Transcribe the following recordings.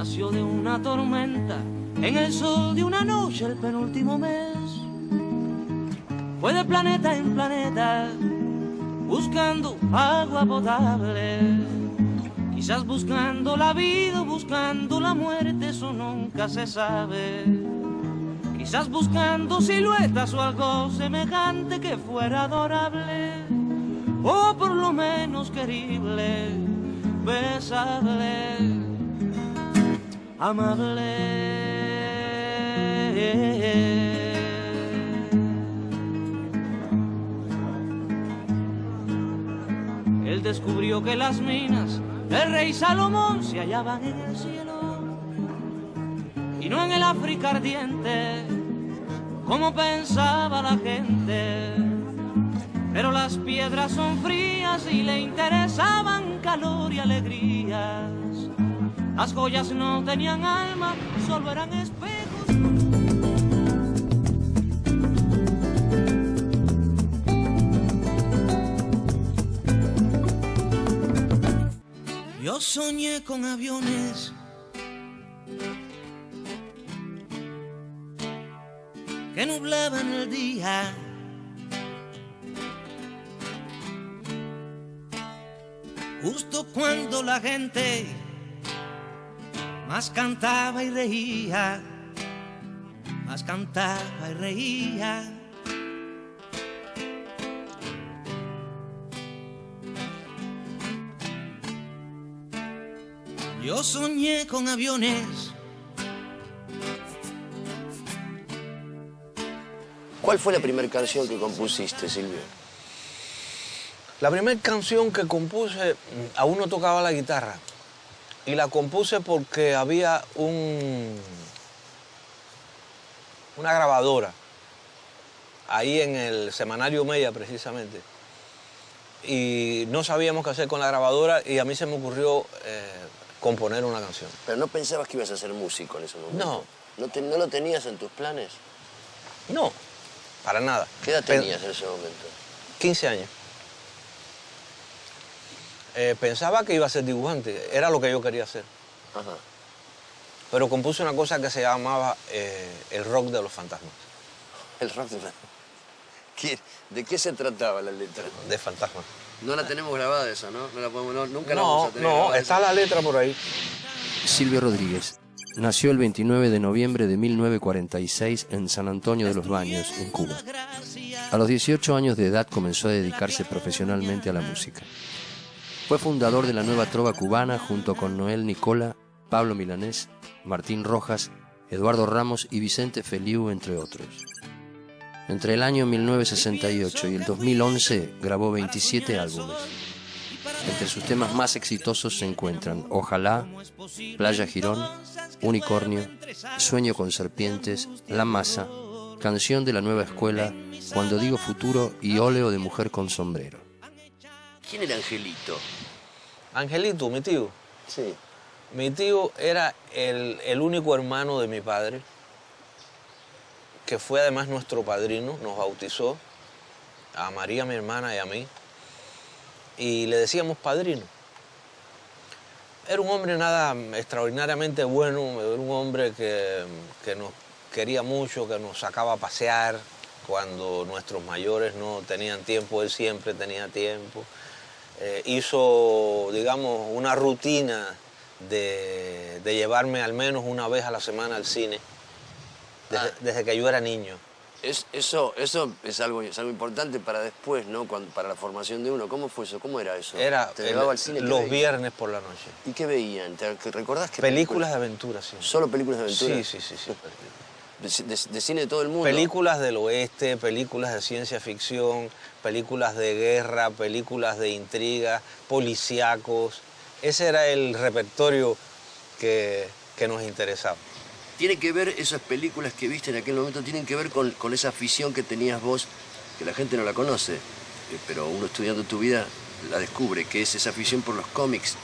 nació de una tormenta, en el sol de una noche el penúltimo mes. Fue de planeta en planeta, buscando agua potable. Quizás buscando la vida, buscando la muerte, eso nunca se sabe. Quizás buscando siluetas o algo semejante que fuera adorable, o por lo menos querible, besable, amable. Él descubrió que las minas del rey Salomón se hallaban en el cielo y no en el África ardiente, como pensaba la gente. Pero las piedras son frías y le interesaban calor y alegrías. Las joyas no tenían alma, solo eran espejos. Yo soñé con aviones que nublaban el día, justo cuando la gente más cantaba y reía, más cantaba y reía. Yo soñé con aviones. ¿Cuál fue la primera canción que compusiste, Silvio? La primera canción que compuse, aún no tocaba la guitarra. Y la compuse porque había una grabadora ahí en el semanario Mella, precisamente. Y no sabíamos qué hacer con la grabadora y a mí se me ocurrió componer una canción. ¿Pero no pensabas que ibas a ser músico en ese momento? No. ¿No lo tenías en tus planes? No, para nada. ¿Qué edad tenías en ese momento? 15 años. Pensaba que iba a ser dibujante, era lo que yo quería hacer. Ajá. Pero compuse una cosa que se llamaba el rock de los fantasmas. El rock de los... ¿De qué se trataba la letra? De fantasmas. No la tenemos grabada esa, ¿no? Nunca la vamos a tener grabada. No, está la letra por ahí. Silvio Rodríguez nació el 29 de noviembre de 1946 en San Antonio de los Baños, en Cuba. A los 18 años de edad comenzó a dedicarse profesionalmente a la música. Fue fundador de la Nueva Trova Cubana junto con Noel Nicola, Pablo Milanés, Martín Rojas, Eduardo Ramos y Vicente Feliu, entre otros. Entre el año 1968 y el 2011 grabó 27 álbumes. Entre sus temas más exitosos se encuentran Ojalá, Playa Girón, Unicornio, Sueño con serpientes, La Masa, Canción de la Nueva Escuela, Cuando digo futuro y Óleo de mujer con sombrero. ¿Quién era Angelito? Angelito, mi tío. Sí. Mi tío era el único hermano de mi padre, que fue además nuestro padrino, nos bautizó, a María, mi hermana, y a mí, y le decíamos padrino. Era un hombre nada extraordinariamente bueno, era un hombre que nos quería mucho, que nos sacaba a pasear cuando nuestros mayores no tenían tiempo, él siempre tenía tiempo. Hizo, digamos, una rutina de llevarme al menos una vez a la semana al cine, desde que yo era niño. Eso es algo importante para después, ¿no? Para la formación de uno. ¿Cómo fue eso? ¿Cómo era eso? Era ¿Te llevaba al cine? los viernes por la noche. ¿Y qué veían? ¿Recordás qué Películas de aventura, sí. ¿Solo películas de aventura? Sí. De cine de todo el mundo. Películas del oeste, películas de ciencia ficción, películas de guerra, películas de intriga, policíacos. Ese era el repertorio que nos interesaba. ¿Tiene que ver esas películas que viste en aquel momento, tienen que ver con esa afición que tenías vos, que la gente no la conoce, pero uno estudiando tu vida la descubre, que es esa afición por los cómics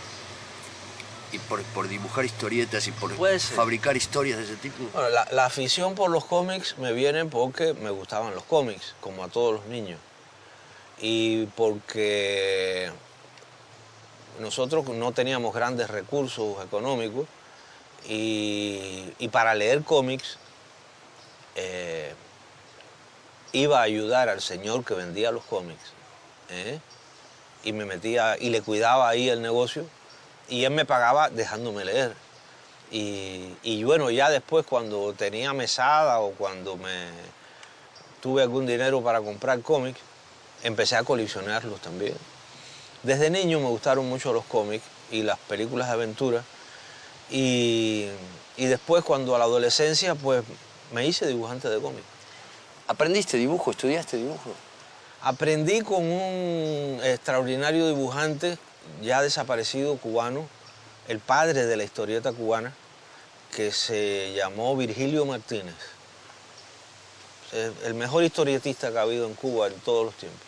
y por dibujar historietas y por fabricar historias de ese tipo? Bueno, la afición por los cómics me viene porque me gustaban los cómics, como a todos los niños. Y porque nosotros no teníamos grandes recursos económicos Y para leer cómics iba a ayudar al señor que vendía los cómics, y me metía y le cuidaba ahí el negocio y él me pagaba dejándome leer. Y bueno, ya después cuando tenía mesada o cuando tuve algún dinero para comprar cómics, empecé a coleccionarlos también. Desde niño me gustaron mucho los cómics y las películas de aventura. Y después, cuando a la adolescencia, pues me hice dibujante de cómics. ¿Aprendiste dibujo? ¿Estudiaste dibujo? Aprendí con un extraordinario dibujante, ya desaparecido, cubano, el padre de la historieta cubana, que se llamó Virgilio Martínez. El mejor historietista que ha habido en Cuba en todos los tiempos.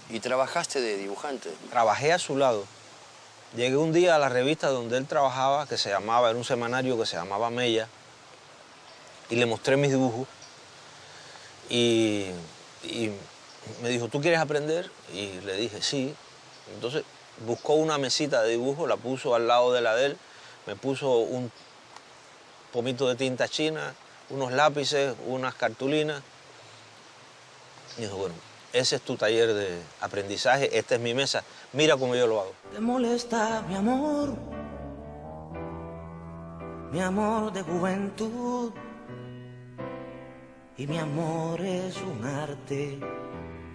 ¿Y trabajaste de dibujante? Trabajé a su lado. Llegué un día a la revista donde él trabajaba, era un semanario que se llamaba Mella, y le mostré mis dibujos. Y me dijo, ¿tú quieres aprender? Y le dije, sí. Entonces buscó una mesita de dibujo, la puso al lado de la de él, me puso un pomito de tinta china, unos lápices, unas cartulinas. Y dijo, bueno, ese es tu taller de aprendizaje, esta es mi mesa, mira cómo yo lo hago. ¿Te molesta mi amor de juventud? Y mi amor es un arte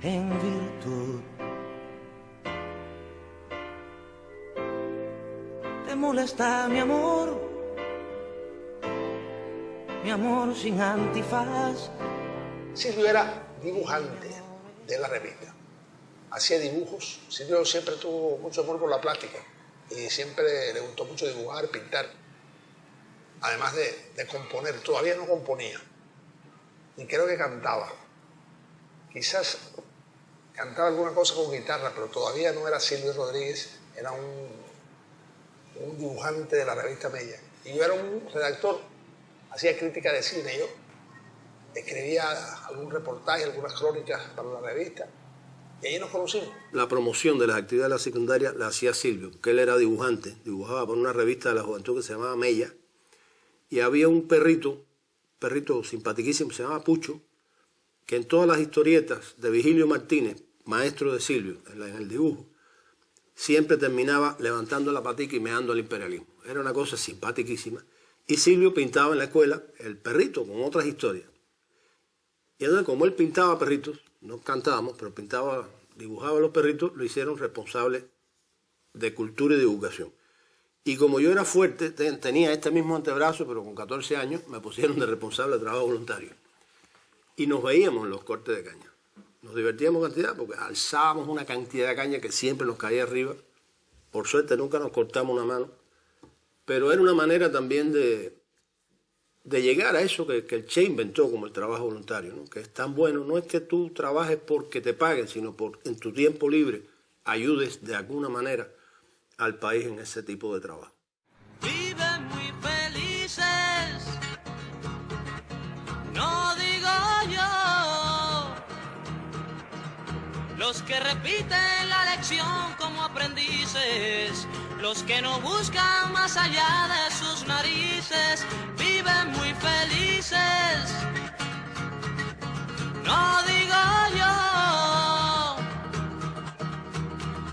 en virtud. ¿Te molesta mi amor sin antifaz? Silvio era dibujante de la revista. Hacía dibujos. Silvio siempre tuvo mucho amor por la plástica y siempre le gustó mucho dibujar, pintar. Además de componer. Todavía no componía. Ni creo que cantaba. Quizás cantaba alguna cosa con guitarra, pero todavía no era Silvio Rodríguez, era un dibujante de la revista Mella. Y yo era un redactor, hacía crítica de cine, yo escribía algún reportaje, algunas crónicas para la revista, y ahí nos conocimos. La promoción de las actividades de la secundaria la hacía Silvio, porque él era dibujante, dibujaba por una revista de la juventud que se llamaba Mella, y había un perrito simpaticísimo, se llamaba Pucho, que en todas las historietas de Virgilio Martínez, maestro de Silvio, en el dibujo, siempre terminaba levantando la patica y meando al imperialismo. Era una cosa simpaticísima. Y Silvio pintaba en la escuela el perrito con otras historias. Y entonces, como él pintaba perritos, no cantábamos, pero dibujaba los perritos, lo hicieron responsable de cultura y divulgación. Y como yo era fuerte, tenía este mismo antebrazo, pero con 14 años, me pusieron de responsable de trabajo voluntario. Y nos veíamos en los cortes de caña. Nos divertíamos cantidad porque alzábamos una cantidad de caña que siempre nos caía arriba. Por suerte nunca nos cortamos una mano. Pero era una manera también de llegar a eso que el Che inventó como el trabajo voluntario, ¿no? Que es tan bueno. No es que tú trabajes porque te paguen, sino en tu tiempo libre ayudes de alguna manera al país en ese tipo de trabajo. Viven muy felices, no digo yo, los que repiten la lección como aprendices, los que no buscan más allá de sus narices, viven muy felices, no digo yo,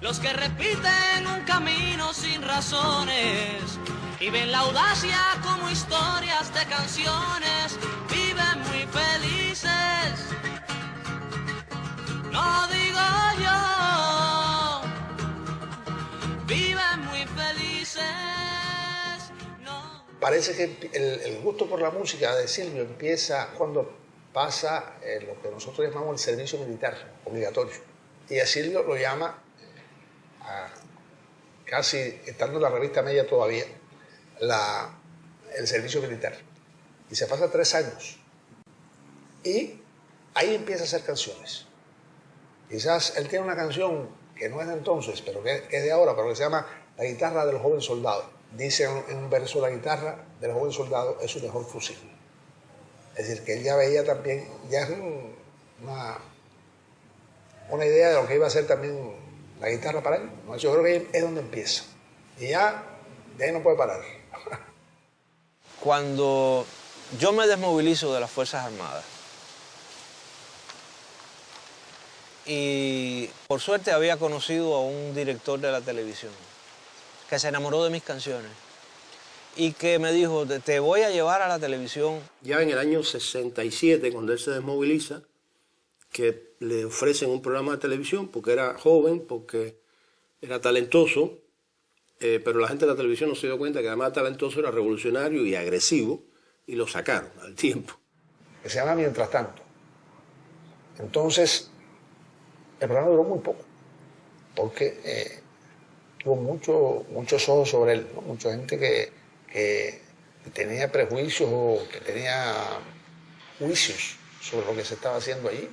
los que repiten un camino sin razones y ven la audacia como historias de canciones, viven muy felices, no digo yo, viven muy felices, no. Parece que el gusto por la música de Silvio empieza cuando pasa lo que nosotros llamamos el servicio militar obligatorio. Y a Silvio lo llama, casi estando en la revista Mella todavía, el servicio militar. Y se pasa 3 años. Y ahí empieza a hacer canciones. Quizás él tiene una canción que no es de entonces, pero que es de ahora, pero que se llama La guitarra del joven soldado. Dice en un verso, la guitarra del joven soldado es su mejor fusil. Es decir, que él ya veía también, ya es una idea de lo que iba a ser también la guitarra para él. Yo creo que ahí es donde empieza. Y ya, de ahí no puede parar. cuando yo me desmovilizo de las Fuerzas Armadas, y por suerte había conocido a un director de la televisión que se enamoró de mis canciones y que me dijo, te voy a llevar a la televisión. Ya en el año 67, cuando él se desmoviliza, que le ofrecen un programa de televisión porque era joven, porque era talentoso, pero la gente de la televisión no se dio cuenta que además de talentoso era revolucionario y agresivo, y lo sacaron al tiempo. Que se llama Mientras Tanto. Entonces, el programa duró muy poco, porque tuvo muchos ojos sobre él, ¿no? Mucha gente que tenía prejuicios o que tenía juicios sobre lo que se estaba haciendo allí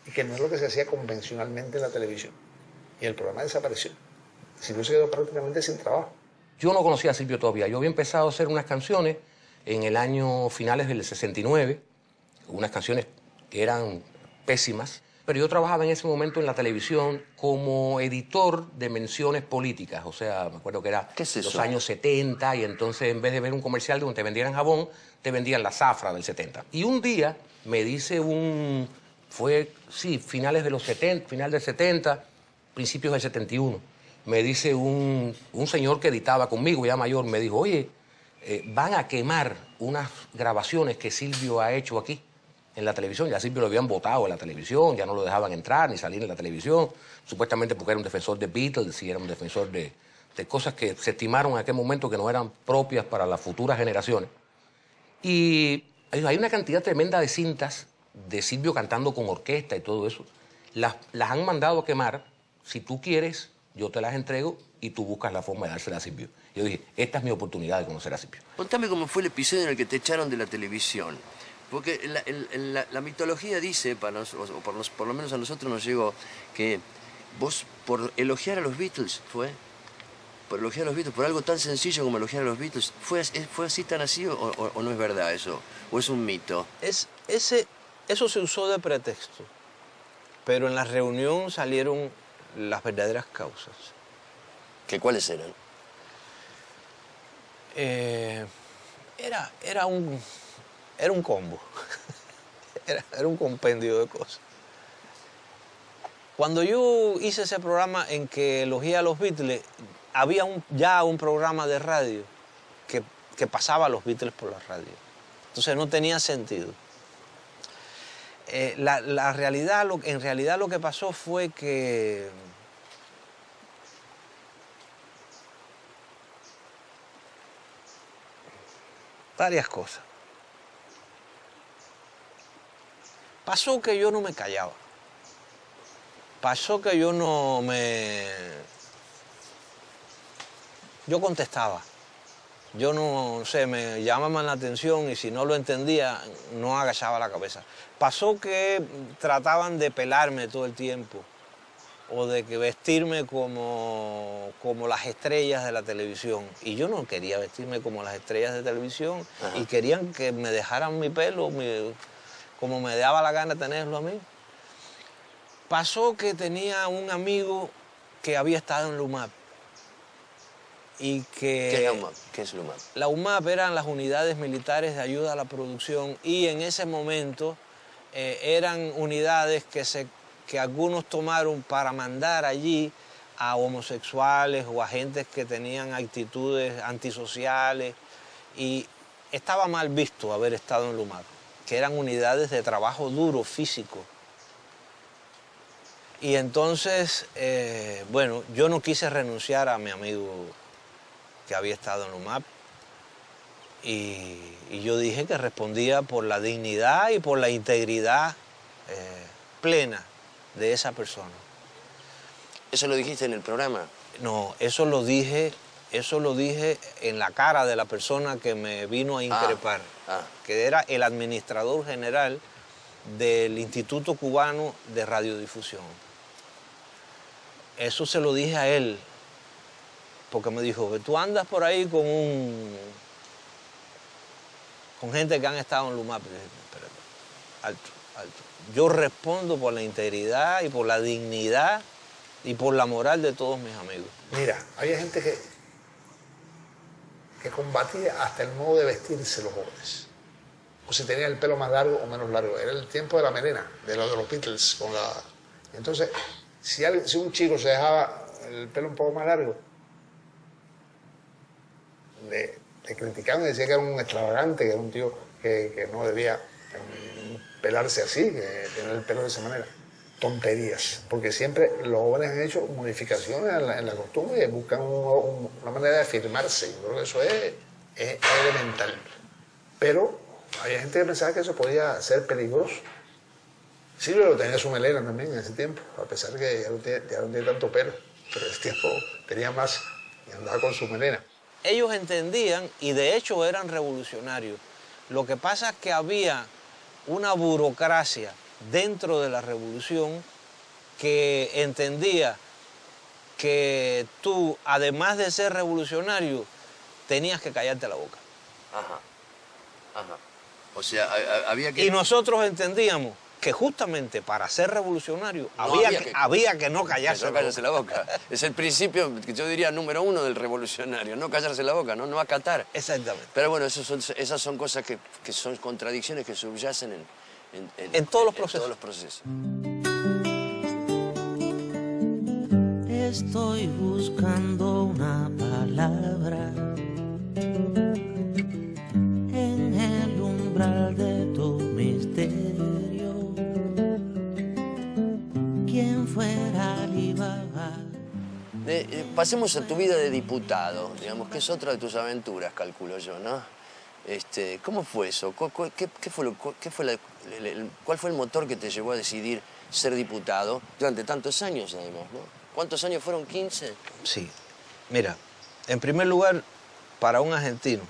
y que no es lo que se hacía convencionalmente en la televisión. Y el programa desapareció. Silvio se quedó prácticamente sin trabajo. Yo no conocía a Silvio todavía. Yo había empezado a hacer unas canciones en el año finales del 69, unas canciones que eran pésimas, pero yo trabajaba en ese momento en la televisión como editor de menciones políticas. O sea, me acuerdo que era los años 70 y entonces en vez de ver un comercial donde te vendieran jabón, te vendían la zafra del 70. Y un día me dice finales de los 70, final del 70, principios del 71, me dice un señor que editaba conmigo, ya mayor, me dijo, oye, van a quemar unas grabaciones que Silvio ha hecho aquí en la televisión. Ya Silvio lo habían votado en la televisión, ya no lo dejaban entrar ni salir en la televisión, supuestamente porque era un defensor de Beatles y era un defensor de cosas que se estimaron en aquel momento que no eran propias para las futuras generaciones. Y hay una cantidad tremenda de cintas de Silvio cantando con orquesta y todo eso. Las han mandado a quemar. Si tú quieres, yo te las entrego y tú buscas la forma de dárselas a Silvio. Yo dije, esta es mi oportunidad de conocer a Silvio. Contame cómo fue el episodio en el que te echaron de la televisión. Porque la mitología dice, por lo menos a nosotros nos llegó, que vos por elogiar a los Beatles por elogiar a los Beatles, por algo tan sencillo como elogiar a los Beatles, ¿fue así tan así o no es verdad eso? ¿O es un mito? Eso se usó de pretexto, pero en la reunión salieron las verdaderas causas. ¿Cuáles eran? Era un combo, era un compendio de cosas. Cuando yo hice ese programa en que elogié a los Beatles, había ya un programa de radio que pasaba a los Beatles por la radio. Entonces no tenía sentido. En realidad lo que pasó fue que varias cosas. Pasó que yo no me callaba. Pasó que yo yo contestaba. Yo no sé, me llamaban la atención y si no lo entendía, no agachaba la cabeza. Pasó que trataban de pelarme todo el tiempo o de que vestirme como las estrellas de la televisión. Y yo no quería vestirme como las estrellas de televisión. Ajá. Y querían que me dejaran mi pelo como me daba la gana tenerlo a mí. Pasó que tenía un amigo que había estado en la UMAP. Y que ¿Qué es la UMAP? ¿Qué es la UMAP? La UMAP eran las unidades militares de ayuda a la producción y en ese momento eran unidades que algunos tomaron para mandar allí a homosexuales o a gente que tenían actitudes antisociales y estaba mal visto haber estado en la UMAP, que eran unidades de trabajo duro, físico. Y entonces, bueno, yo no quise renunciar a mi amigo que había estado en la UMAP y yo dije que respondía por la dignidad y por la integridad plena de esa persona. ¿Eso lo dijiste en el programa? No, eso lo dije en la cara de la persona que me vino a increpar, que era el administrador general del Instituto Cubano de Radiodifusión. Eso se lo dije a él, porque me dijo, tú andas por ahí con gente que han estado en Lumap. Espérate, alto. Yo respondo por la integridad y por la dignidad y por la moral de todos mis amigos. Mira, había gente que que combatía hasta el modo de vestirse los jóvenes. O si tenían el pelo más largo o menos largo. Era el tiempo de la melena, de los Beatles. Entonces, si un chico se dejaba el pelo un poco más largo, le criticaban y decían que era un extravagante, que era un tío que no debía pelarse así, que tener el pelo de esa manera. Tonterías, porque siempre los jóvenes han hecho modificaciones en la costumbre y buscan una manera de afirmarse. Yo creo que eso es elemental. Pero había gente que pensaba que eso podía ser peligroso. Silvio tenía su melena también en ese tiempo, a pesar de que ya no tiene tanto pelo, pero en ese tiempo tenía más y andaba con su melena. Ellos entendían y de hecho eran revolucionarios. Lo que pasa es que había una burocracia dentro de la revolución que entendía que tú, además de ser revolucionario, tenías que callarte la boca. Ajá, ajá. O sea, había que... Y nosotros entendíamos que justamente para ser revolucionario había que no callarse la boca. Es el principio, que yo diría, número 1 del revolucionario, no callarse la boca, no acatar. Exactamente. Pero bueno, esas son cosas que son contradicciones que subyacen en todos los procesos. todos los procesos. Estoy buscando una palabra en el umbral de tu misterio. ¿Quién fuera Alibaba? Pasemos a tu vida de diputado, digamos, que es otra de tus aventuras, calculo yo, ¿no? ¿Cómo fue eso? ¿Cuál fue el motor que te llevó a decidir ser diputado durante tantos años, además, ¿no? ¿Cuántos años fueron? ¿15? Sí. Mira, en primer lugar, para un argentino,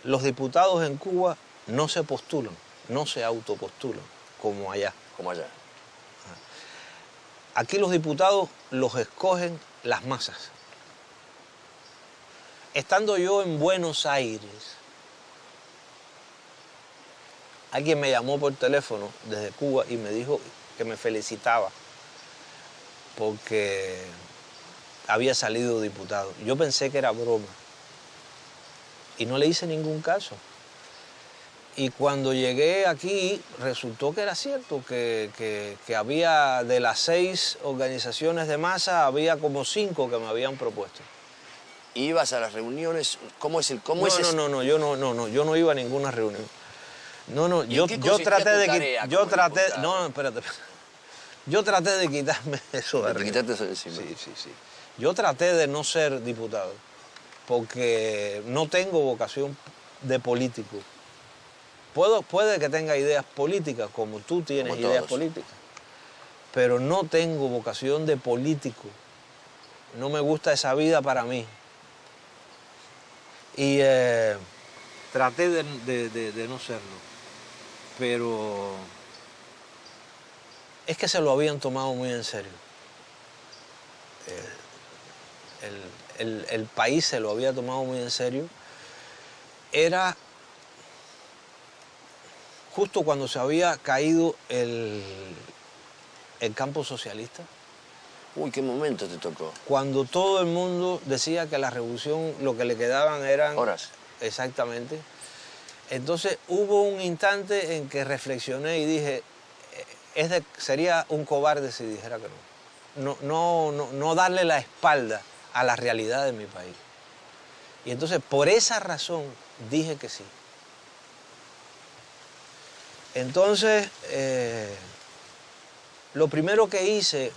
los diputados en Cuba no se postulan, no se autopostulan, como allá. Como allá. Aquí los diputados los escogen las masas. Estando yo en Buenos Aires, alguien me llamó por teléfono desde Cuba y me dijo que me felicitaba porque había salido diputado. Yo pensé que era broma y no le hice ningún caso. Y cuando llegué aquí resultó que era cierto, que había de las 6 organizaciones de masa, había como 5 que me habían propuesto. ¿Ibas a las reuniones? ¿Cómo es el...? Yo no iba a ninguna reunión. Yo traté de quitarme eso de arriba. Quitarte eso de encima. Sí. Yo traté de no ser diputado, porque no tengo vocación de político. Puede que tenga ideas políticas, como tú tienes como ideas todos. políticas, pero no tengo vocación de político. No me gusta esa vida para mí. Y traté de no serlo, pero es que se lo habían tomado muy en serio. El país se lo había tomado muy en serio. Era justo cuando se había caído el campo socialista. Uy, qué momento te tocó. Cuando todo el mundo decía que la revolución lo que le quedaban eran... Horas. Exactamente. Entonces hubo un instante en que reflexioné y dije, sería un cobarde si dijera que no. No darle la espalda a la realidad de mi país. Y entonces por esa razón dije que sí. Entonces, lo primero que hice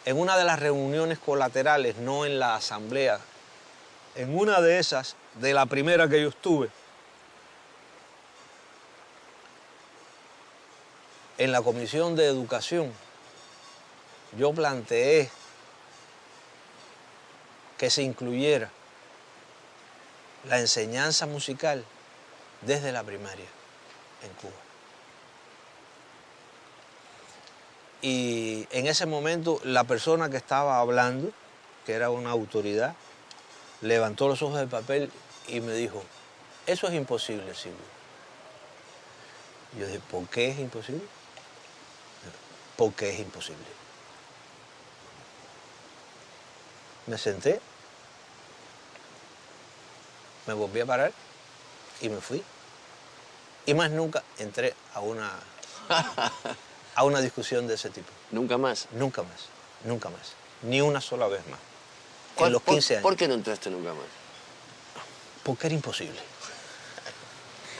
en una de las reuniones colaterales, no en la asamblea, en una de esas, de la primera que yo estuve, en la Comisión de Educación, yo planteé que se incluyera la enseñanza musical desde la primaria en Cuba. Y en ese momento la persona que estaba hablando, que era una autoridad, levantó los ojos del papel y me dijo, eso es imposible, Silvio. Yo dije, ¿por qué es imposible? Porque es imposible. Me senté, me volví a parar y me fui. Y más nunca entré a una discusión de ese tipo. ¿Nunca más? Nunca más, nunca más. Ni una sola vez más. En los 15 años. ¿Por qué no entraste nunca más? Porque era imposible.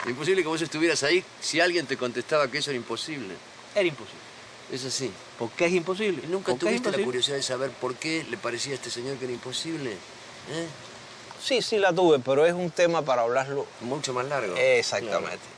Imposible que vos estuvieras ahí si alguien te contestaba que eso era imposible. Era imposible. Es así. ¿Por qué es imposible? ¿Nunca ¿Por qué es tuviste la imposible? curiosidad de saber por qué le parecía a este señor que era imposible? ¿Eh? Sí, sí la tuve, pero es un tema para hablarlo. Mucho más largo. Exactamente.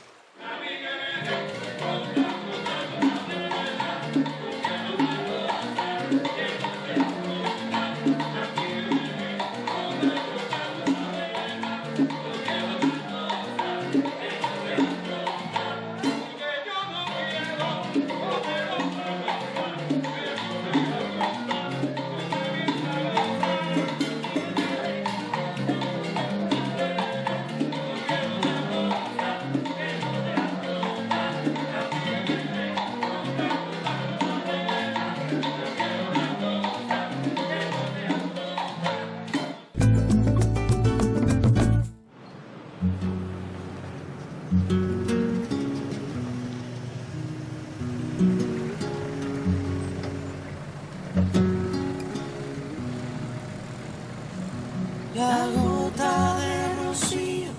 La gota de rocío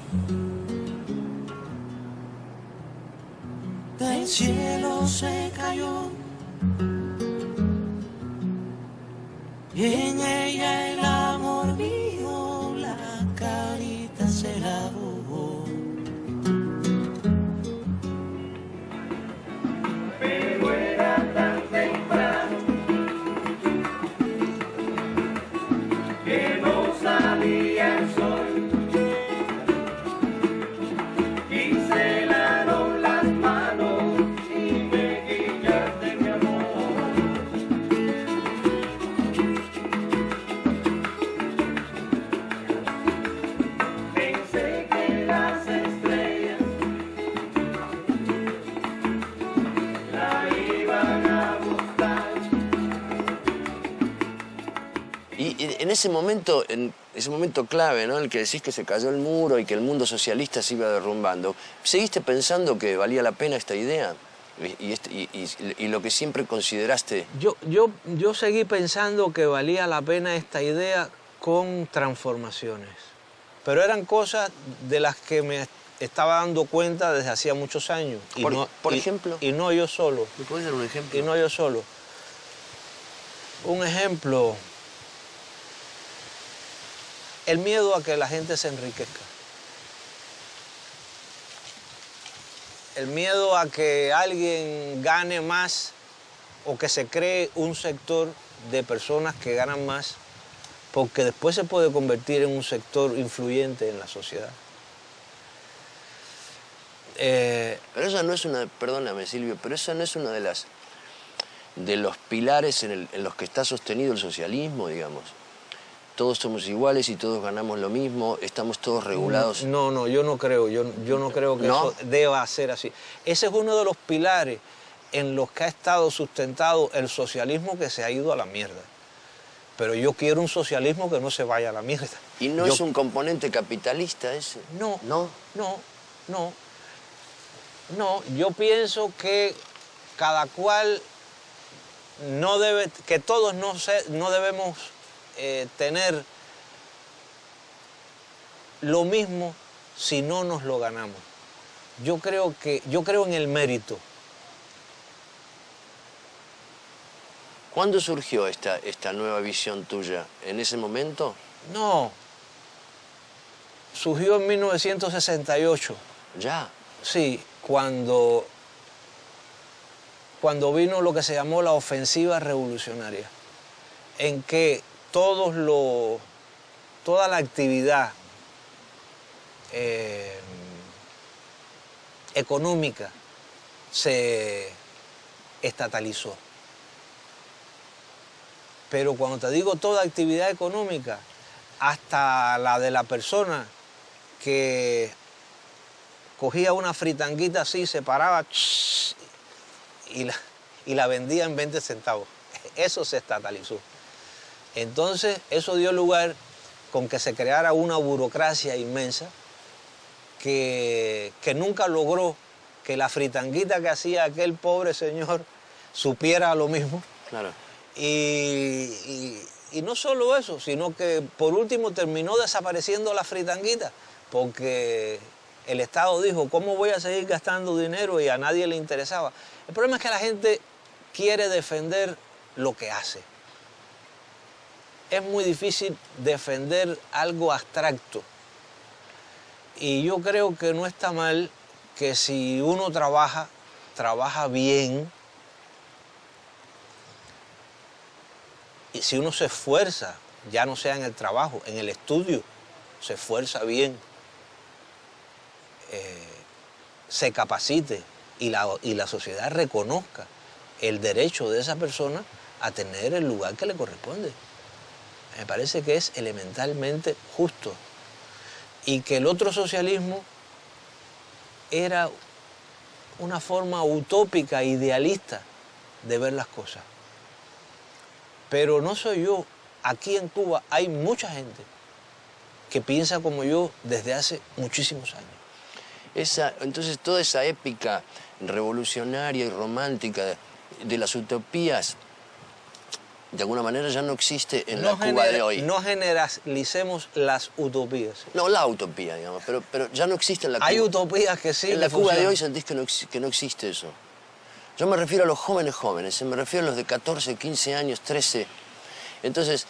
del cielo se cayó y en ella el amor mío la carita se lavó. Pero era tan temprano que no salía el sol y se helaron las manos y mejillas de mi amor. Pensé que las estrellas la iban a buscar. Y en ese momento clave, ¿no? El que decís que se cayó el muro y que el mundo socialista se iba derrumbando, ¿seguiste pensando que valía la pena esta idea? Y lo que siempre consideraste... Yo seguí pensando que valía la pena esta idea con transformaciones. Pero eran cosas de las que me estaba dando cuenta desde hacía muchos años. Por ejemplo. Y no yo solo. ¿Me puedes dar un ejemplo? Y no yo solo. Un ejemplo, el miedo a que la gente se enriquezca. El miedo a que alguien gane más o que se cree un sector de personas que ganan más, porque después se puede convertir en un sector influyente en la sociedad. Pero eso no es una... Perdóname, Silvio, pero eso no es una de los pilares en los que está sostenido el socialismo, digamos. Todos somos iguales y todos ganamos lo mismo, estamos todos regulados. No, yo no creo, yo no creo que eso deba ser así. Ese es uno de los pilares en los que ha estado sustentado el socialismo que se ha ido a la mierda. Pero yo quiero un socialismo que no se vaya a la mierda. ¿Y no es un componente capitalista ese? No, ¿No? No, yo pienso que cada cual no debe, que todos no debemos tener lo mismo si no nos lo ganamos. Yo creo en el mérito. ¿Cuándo surgió esta nueva visión tuya? ¿En ese momento? No, surgió en 1968. ¿Ya? Sí, cuando vino lo que se llamó la ofensiva revolucionaria, en que toda la actividad económica se estatalizó. Pero cuando te digo toda actividad económica, hasta la de la persona que cogía una fritanguita así, se paraba y la vendía en 20 centavos. Eso se estatalizó. Entonces, eso dio lugar con que se creara una burocracia inmensa que nunca logró que la fritanguita que hacía aquel pobre señor supiera lo mismo. Claro. Y no solo eso, sino que por último terminó desapareciendo la fritanguita, porque el Estado dijo, ¿cómo voy a seguir gastando dinero? Y a nadie le interesaba. El problema es que la gente quiere defender lo que hace. Es muy difícil defender algo abstracto. Y yo creo que no está mal que si uno trabaja bien, y si uno se esfuerza, ya no sea en el trabajo, en el estudio, se esfuerza bien, se capacite y la sociedad reconozca el derecho de esa persona a tener el lugar que le corresponde. Me parece que es elementalmente justo. Y que el otro socialismo era una forma utópica, idealista de ver las cosas. Pero no soy yo. Aquí en Cuba hay mucha gente que piensa como yo desde hace muchísimos años. Entonces, toda esa épica revolucionaria y romántica de las utopías, de alguna manera ya no existe en la Cuba de hoy. No generalicemos las utopías. No, la utopía, digamos, pero ya no existe en la Cuba. Hay utopías que sí. En la Cuba de hoy sentís que no existe eso. Yo me refiero a los jóvenes, me refiero a los de 14, 15 años, 13. Entonces,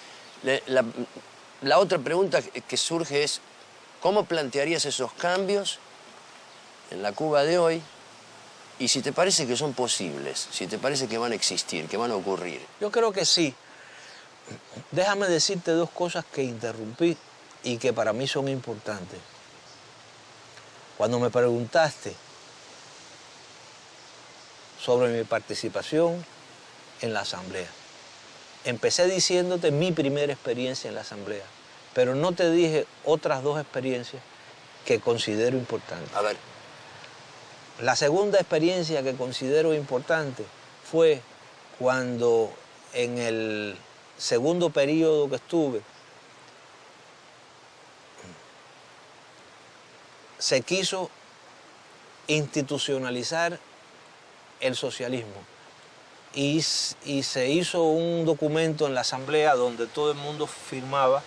la otra pregunta que surge es, ¿cómo plantearías esos cambios en la Cuba de hoy? Y si te parece que son posibles, si te parece que van a existir, que van a ocurrir. Yo creo que sí. Déjame decirte dos cosas que interrumpí y que para mí son importantes. Cuando me preguntaste sobre mi participación en la Asamblea, empecé diciéndote mi primera experiencia en la Asamblea, pero no te dije otras dos experiencias que considero importantes. A ver. La segunda experiencia que considero importante fue cuando en el segundo periodo que estuve se quiso institucionalizar el socialismo y se hizo un documento en la Asamblea donde todo el mundo firmaba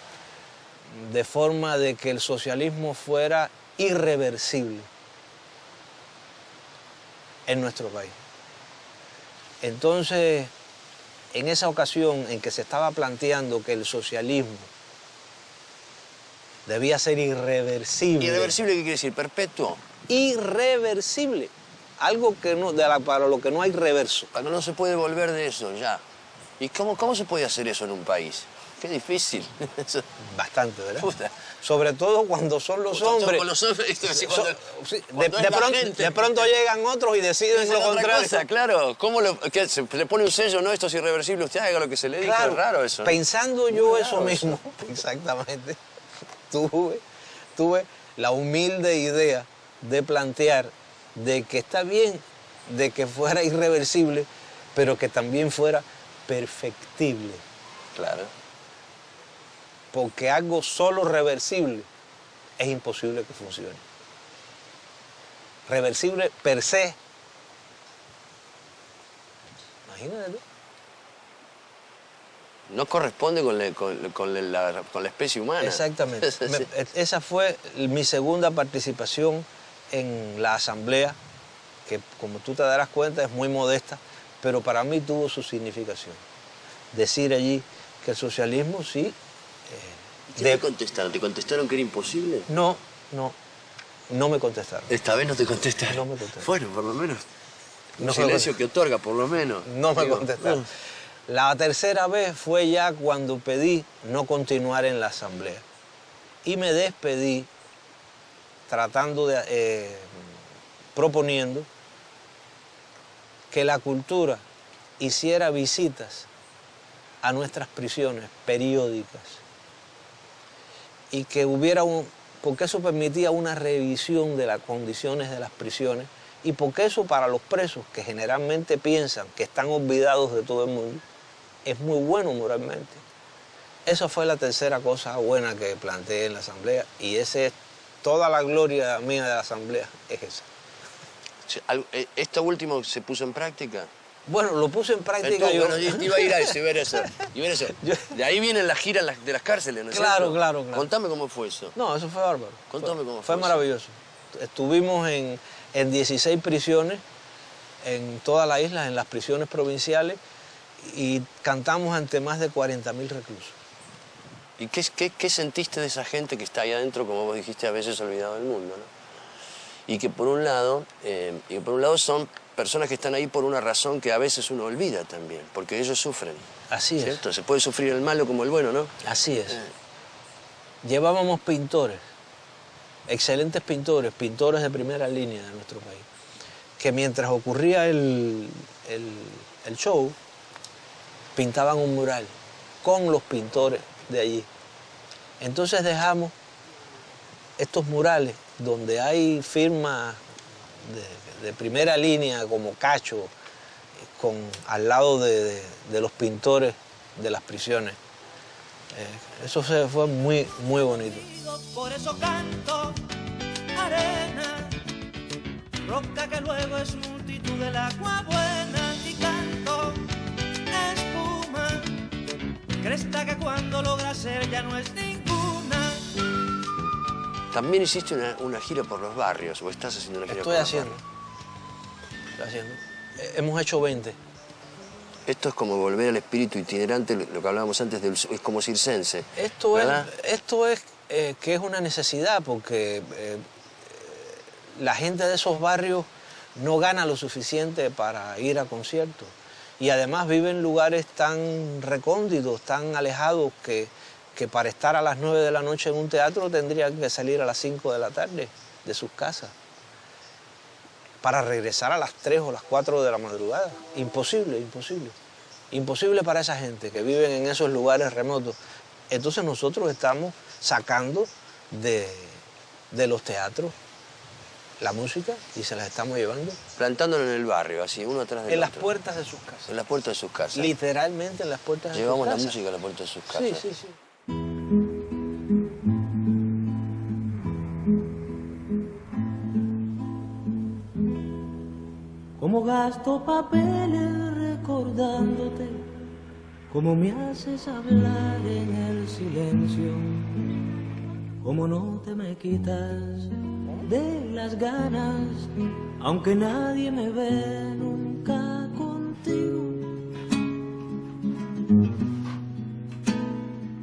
de forma de que el socialismo fuera irreversible en nuestro país. Entonces, en esa ocasión en que se estaba planteando que el socialismo debía ser irreversible. ¿Irreversible qué quiere decir? ¿Perpetuo? Irreversible. Algo que no, para lo que no hay reverso. Cuando no se puede volver de eso, ya. ¿Y cómo se puede hacer eso en un país? Qué difícil. Bastante, ¿verdad? Puta. Sobre todo cuando son los hombres. Con los hombres, De pronto llegan otros y deciden lo contrario. Cosa, claro. Se le pone un sello, no, esto es irreversible, usted haga lo que se le diga, Claro, es raro eso. Pensando yo eso mismo, exactamente, tuve la humilde idea de plantear de que está bien de que fuera irreversible, pero que también fuera perfectible. Claro. Porque algo solo reversible es imposible que funcione. Reversible per se. Imagínate tú. No corresponde con la especie humana. Exactamente. Esa fue mi segunda participación en la Asamblea, que como tú te darás cuenta es muy modesta, pero para mí tuvo su significación. Decir allí que el socialismo sí... ¿Qué te contestaron? ¿Te contestaron que era imposible? No me contestaron. ¿Esta vez no te contestaron? No me contestaron. Bueno, por lo menos. Un No silencio que otorga, por lo menos. No me contestaron. La tercera vez fue ya cuando pedí no continuar en la Asamblea. Y me despedí proponiendo que la cultura hiciera visitas a nuestras prisiones periódicas y que hubiera porque eso permitía una revisión de las condiciones de las prisiones y porque eso para los presos que generalmente piensan que están olvidados de todo el mundo es muy bueno moralmente. Esa fue la tercera cosa buena que planteé en la asamblea y ese es toda la gloria mía de la asamblea, es esa. ¿Esto último se puso en práctica? Bueno, lo puse en práctica yo. Bueno, iba a ir a eso, iba a ir a eso. De ahí vienen las giras de las cárceles, ¿no es cierto? Claro. Contame cómo fue eso. No, eso fue bárbaro. Contame cómo fue. Fue maravilloso. Estuvimos en 16 prisiones, en toda la isla, en las prisiones provinciales, y cantamos ante más de 40.000 reclusos. ¿Y qué sentiste de esa gente que está ahí adentro, como vos dijiste, a veces olvidado del mundo, ¿no? Y que por un lado son personas que están ahí por una razón que a veces uno olvida también, porque ellos sufren. Así es. ¿Cierto? Se puede sufrir el malo como el bueno, ¿no? Así es. Llevábamos pintores, excelentes pintores, pintores de primera línea de nuestro país, que mientras ocurría el show, pintaban un mural con los pintores de allí. Entonces dejamos estos murales donde hay firmas de primera línea como Cacho, al lado de los pintores de las prisiones. Eso fue muy, muy bonito. Por eso canto arena, roca que luego es multitud del agua buena, y canto espuma, cresta que cuando logra ser ya no es ninguna. También hiciste una gira por los barrios, o estás haciendo una gira por los barrios. Estoy haciendo. Hemos hecho 20. Esto es como volver al espíritu itinerante, lo que hablábamos antes, es como circense. Esto es que es una necesidad, porque la gente de esos barrios no gana lo suficiente para ir a conciertos. Y además vive en lugares tan recónditos, tan alejados, que para estar a las 9 de la noche en un teatro tendrían que salir a las 5 de la tarde de sus casas, para regresar a las 3 o las 4 de la madrugada. Imposible, imposible. Imposible para esa gente que vive en esos lugares remotos. Entonces nosotros estamos sacando de los teatros la música y se las estamos llevando. Plantándola en el barrio, así, uno atrás del otro. En las puertas de sus casas. En las puertas de sus casas. Literalmente en las puertas de sus casas. Llevamos la música a la puerta de sus casas. Sí, sí, sí. Como gasto papeles recordándote, como me haces hablar en el silencio, como no te me quitas de las ganas, aunque nadie me ve nunca contigo.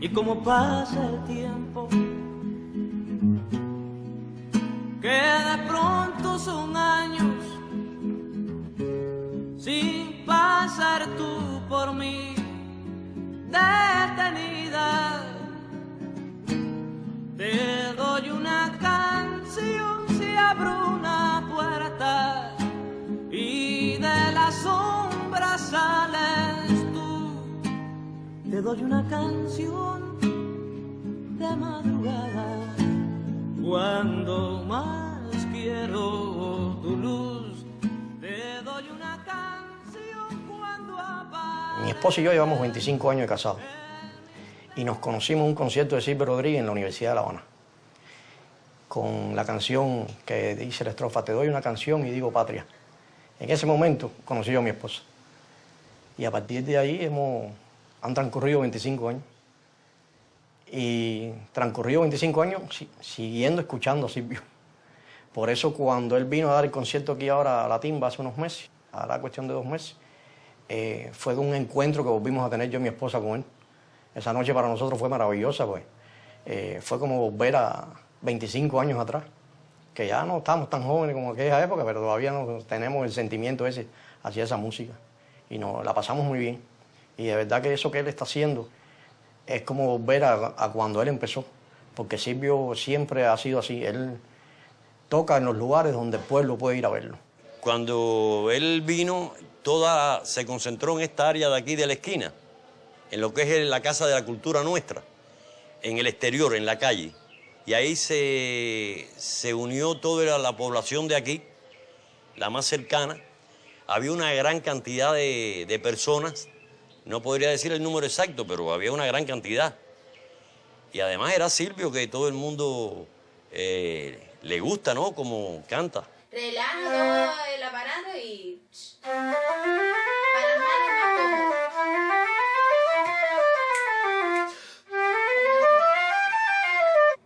Y como pasa el tiempo, que de pronto son años sin pasar tú por mí detenida. Te doy una canción si abro una puerta y de la sombra sales tú. Te doy una canción de madrugada cuando más quiero tu luz. Te doy una canción cuando apague. Mi esposa y yo llevamos 25 años de casados y nos conocimos en un concierto de Silvio Rodríguez en la Universidad de La Habana, con la canción que dice la estrofa: te doy una canción y digo patria. En ese momento conocí yo a mi esposa y a partir de ahí han transcurrido 25 años. Y transcurrido 25 años siguiendo escuchando a Silvio. Por eso cuando él vino a dar el concierto aquí ahora a la Timba hace unos meses, hará cuestión de 2 meses, fue un encuentro que volvimos a tener yo y mi esposa con él. Esa noche para nosotros fue maravillosa, pues. Fue como volver a 25 años atrás, que ya no estamos tan jóvenes como aquella época, pero todavía no tenemos el sentimiento ese hacia esa música. Y la pasamos muy bien. Y de verdad que eso que él está haciendo es como volver a cuando él empezó, porque Silvio siempre ha sido así. Él toca en los lugares donde el pueblo puede ir a verlo. Cuando él vino, se concentró en esta área de aquí de la esquina, en lo que es la Casa de la Cultura Nuestra, en el exterior, en la calle. Y ahí se unió toda la población de aquí, la más cercana. Había una gran cantidad de personas. No podría decir el número exacto, pero había una gran cantidad. Y además era Silvio, que todo el mundo le gusta, ¿no? Como canta. Relaja todo el aparato y... para las manos más cómodo.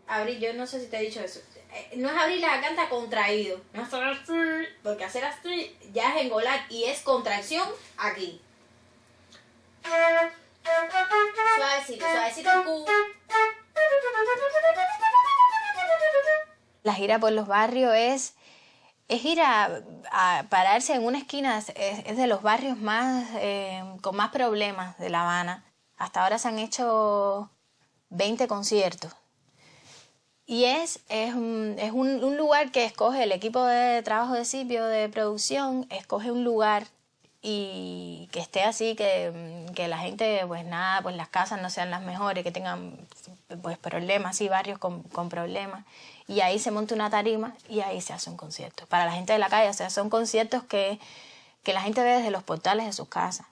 Abril, yo no sé si te he dicho eso. No es Abril, la canta contraído. No es así, porque hacer así ya es engolar y es contracción aquí. Suavecito, suavecito el cu. La gira por los barrios es ir a pararse en una esquina, es de los barrios más con más problemas de La Habana. Hasta ahora se han hecho 20 conciertos. Y es un lugar que escoge el equipo de trabajo de Silvio, de producción, escoge un lugar y que esté así, que la gente, pues nada, pues las casas no sean las mejores, que tengan pues problemas, sí, barrios con problemas. Y ahí se monta una tarima y ahí se hace un concierto. Para la gente de la calle, o sea, son conciertos que la gente ve desde los portales de sus casas.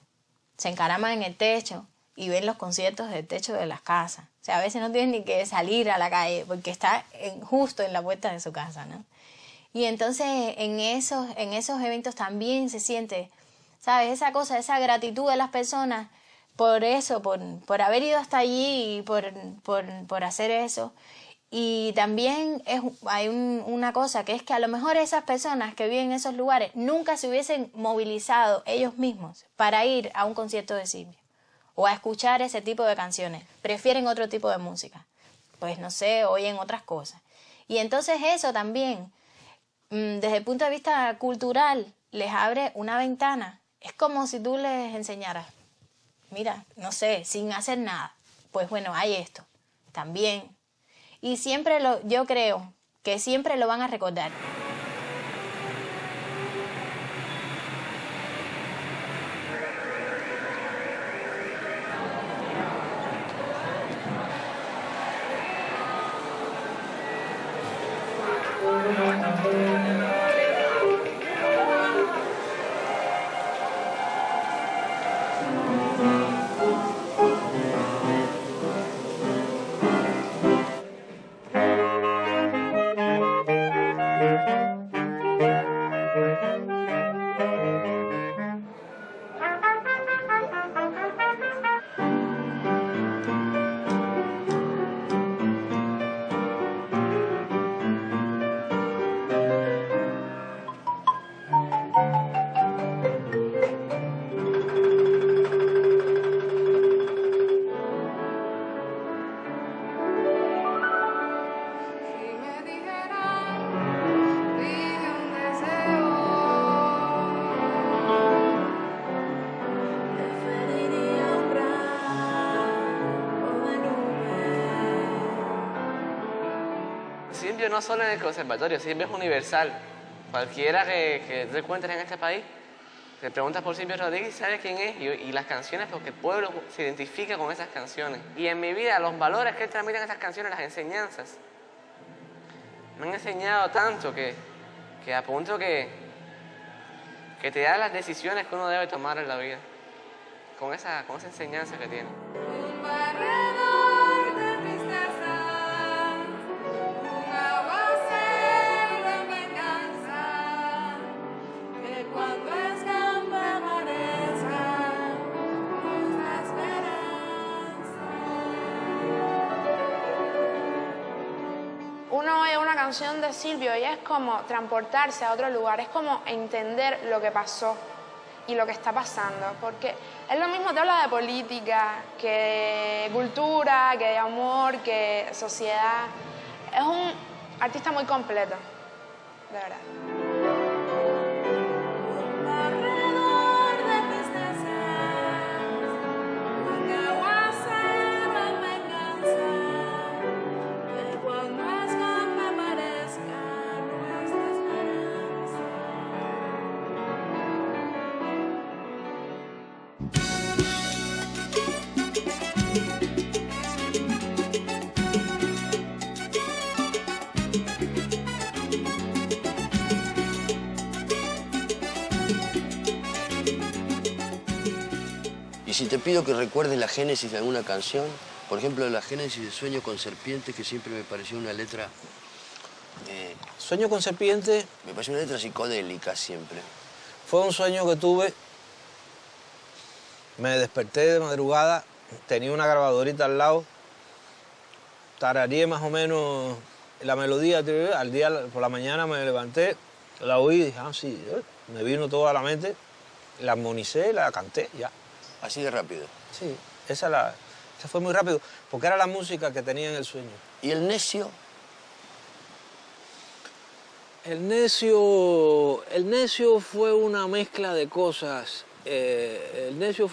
Se encaraman en el techo y ven los conciertos del techo de las casas. O sea, a veces no tienen ni que salir a la calle porque está justo en la puerta de su casa, ¿no? Y entonces en esos eventos también se siente, ¿sabes? Esa cosa, esa gratitud de las personas por eso, por haber ido hasta allí y por hacer eso. Y también hay una cosa, que es que a lo mejor esas personas que viven en esos lugares nunca se hubiesen movilizado ellos mismos para ir a un concierto de Silvio o a escuchar ese tipo de canciones. Prefieren otro tipo de música. Pues no sé, oyen otras cosas. Y entonces eso también, desde el punto de vista cultural, les abre una ventana. Es como si tú les enseñaras, mira, no sé, sin hacer nada. Pues bueno, hay esto también. Y siempre yo creo que siempre lo van a recordar. Silvio no solo en el conservatorio, Silvio es universal. Cualquiera que te encuentres en este país, te preguntas por Silvio Rodríguez y sabes quién es, y las canciones, porque el pueblo se identifica con esas canciones. Y en mi vida, los valores que él transmite en esas canciones, las enseñanzas, me han enseñado tanto que a punto que te da las decisiones que uno debe tomar en la vida, con esa enseñanza que tiene. Uno oye una canción de Silvio y es como transportarse a otro lugar, es como entender lo que pasó y lo que está pasando, porque es lo mismo, te habla de política, que cultura, que de amor, que sociedad. Es un artista muy completo, de verdad. Si te pido que recuerdes la génesis de alguna canción, Por ejemplo, la génesis de Sueño con Serpientes, que siempre me pareció una letra... Sueño con Serpientes... Me pareció una letra psicodélica siempre. Fue un sueño que tuve. Me desperté de madrugada, tenía una grabadorita al lado, tarareé más o menos la melodía, al día por la mañana me levanté, la oí y dije, ah, sí, me vino todo a la mente, la armonicé, la canté, ya. ¿Así de rápido? Sí, esa fue muy rápido, porque era la música que tenía en el sueño. ¿Y El Necio? El Necio fue una mezcla de cosas. El Necio,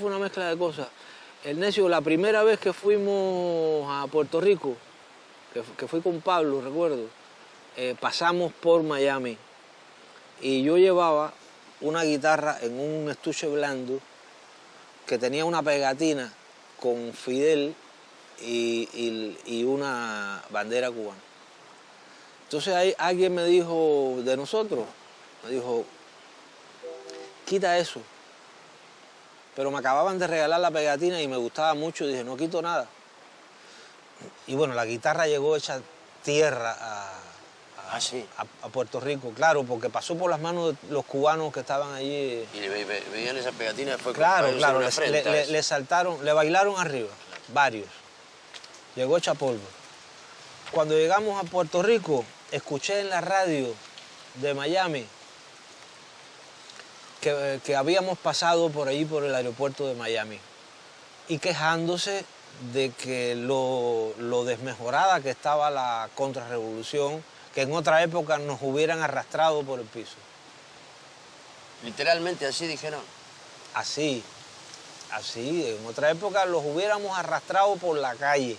la primera vez que fuimos a Puerto Rico, que fui con Pablo, recuerdo, pasamos por Miami y yo llevaba una guitarra en un estuche blando que tenía una pegatina con Fidel y una bandera cubana. Entonces ahí alguien me dijo, de nosotros, me dijo, quita eso. Pero me acababan de regalar la pegatina y me gustaba mucho, y dije, no quito nada. Y bueno, la guitarra llegó hecha tierra a Puerto Rico, claro, porque pasó por las manos de los cubanos que estaban allí. ¿Y veían esa pegatina? Fue claro, le saltaron, le bailaron arriba, varios. Llegó hecha polvo. Cuando llegamos a Puerto Rico, escuché en la radio de Miami que habíamos pasado por allí, por el aeropuerto de Miami, y quejándose de que lo desmejorada que estaba la contrarrevolución, que en otra época nos hubieran arrastrado por el piso. ¿Literalmente así dijeron? Así, en otra época los hubiéramos arrastrado por la calle.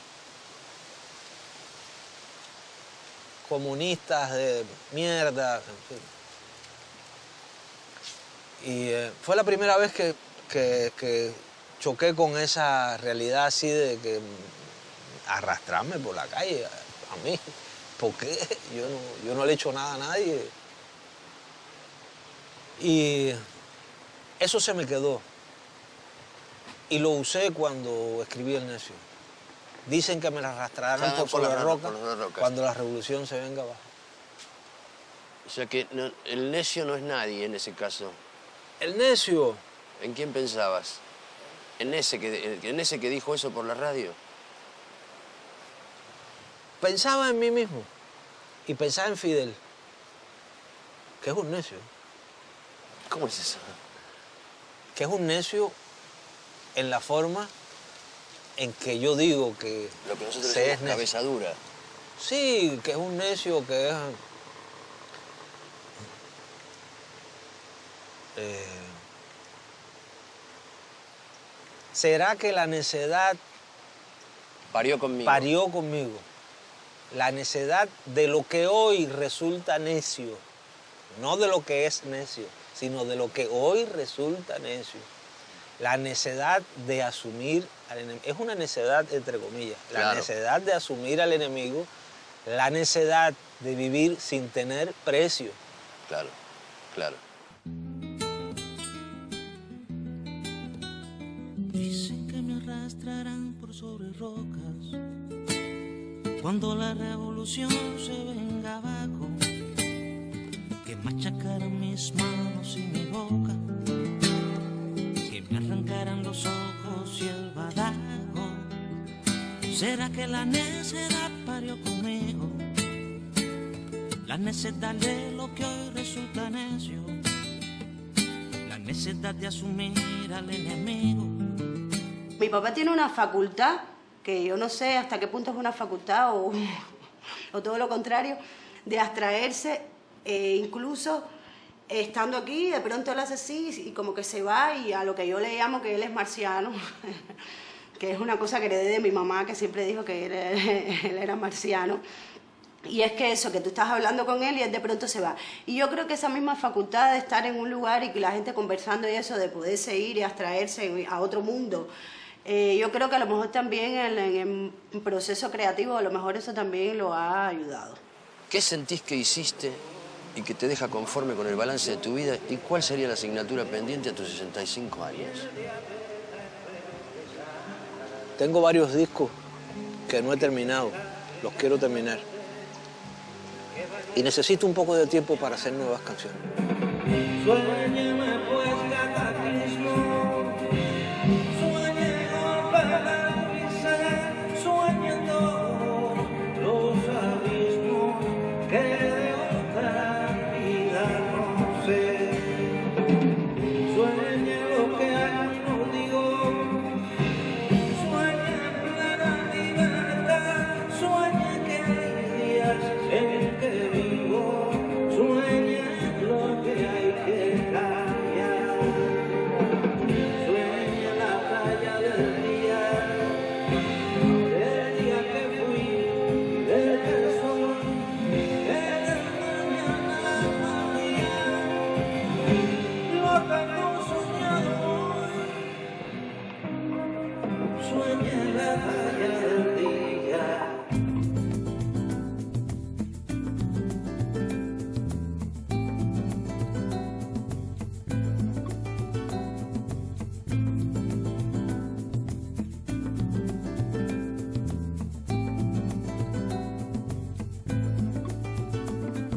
Comunistas de mierda, en fin. Y fue la primera vez que choqué con esa realidad así de que arrastrarme por la calle a mí. ¿Por qué? Yo no le he hecho nada a nadie. Y eso se me quedó. Y lo usé cuando escribí El Necio. Dicen que me la arrastrarán por sobre rocas cuando la revolución se venga abajo. O sea que el necio no es nadie en ese caso. ¿El Necio? ¿En quién pensabas? ¿En ese que dijo eso por la radio? Pensaba en mí mismo y pensaba en Fidel, que es un necio. ¿Cómo es eso? Que es un necio en la forma en que yo digo que lo que nosotros decimos cabeza dura. Sí, que es un necio, que es... ¿Será que la necedad parió conmigo? Parió conmigo. La necedad de lo que hoy resulta necio. No de lo que es necio, sino de lo que hoy resulta necio. La necedad de asumir al enemigo. Es una necedad, entre comillas. La necedad de asumir al enemigo. La necedad de vivir sin tener precio. Claro, claro. Dicen que me arrastrarán por sobre rocas cuando la revolución se venga abajo, que machacaran mis manos y mi boca, que me arrancaran los ojos y el badajo. ¿Será que la necedad parió conmigo? La necedad de lo que hoy resulta necio, la necedad de asumir al enemigo. Mi papá tiene una facultad, que yo no sé hasta qué punto es una facultad o todo lo contrario, de abstraerse, incluso estando aquí, de pronto él hace así y como que se va, y a lo que yo le llamo que él es marciano, que es una cosa que heredé de mi mamá, que siempre dijo que él era marciano. Y es que eso, que tú estás hablando con él y él de pronto se va. Y yo creo que esa misma facultad de estar en un lugar y que la gente conversando y eso, de poderse ir y abstraerse a otro mundo, yo creo que a lo mejor también en el proceso creativo, a lo mejor eso también lo ha ayudado. ¿Qué sentís que hiciste y que te deja conforme con el balance de tu vida? ¿Y cuál sería la asignatura pendiente a tus 65 años? Tengo varios discos que no he terminado, los quiero terminar. Y necesito un poco de tiempo para hacer nuevas canciones. Sueña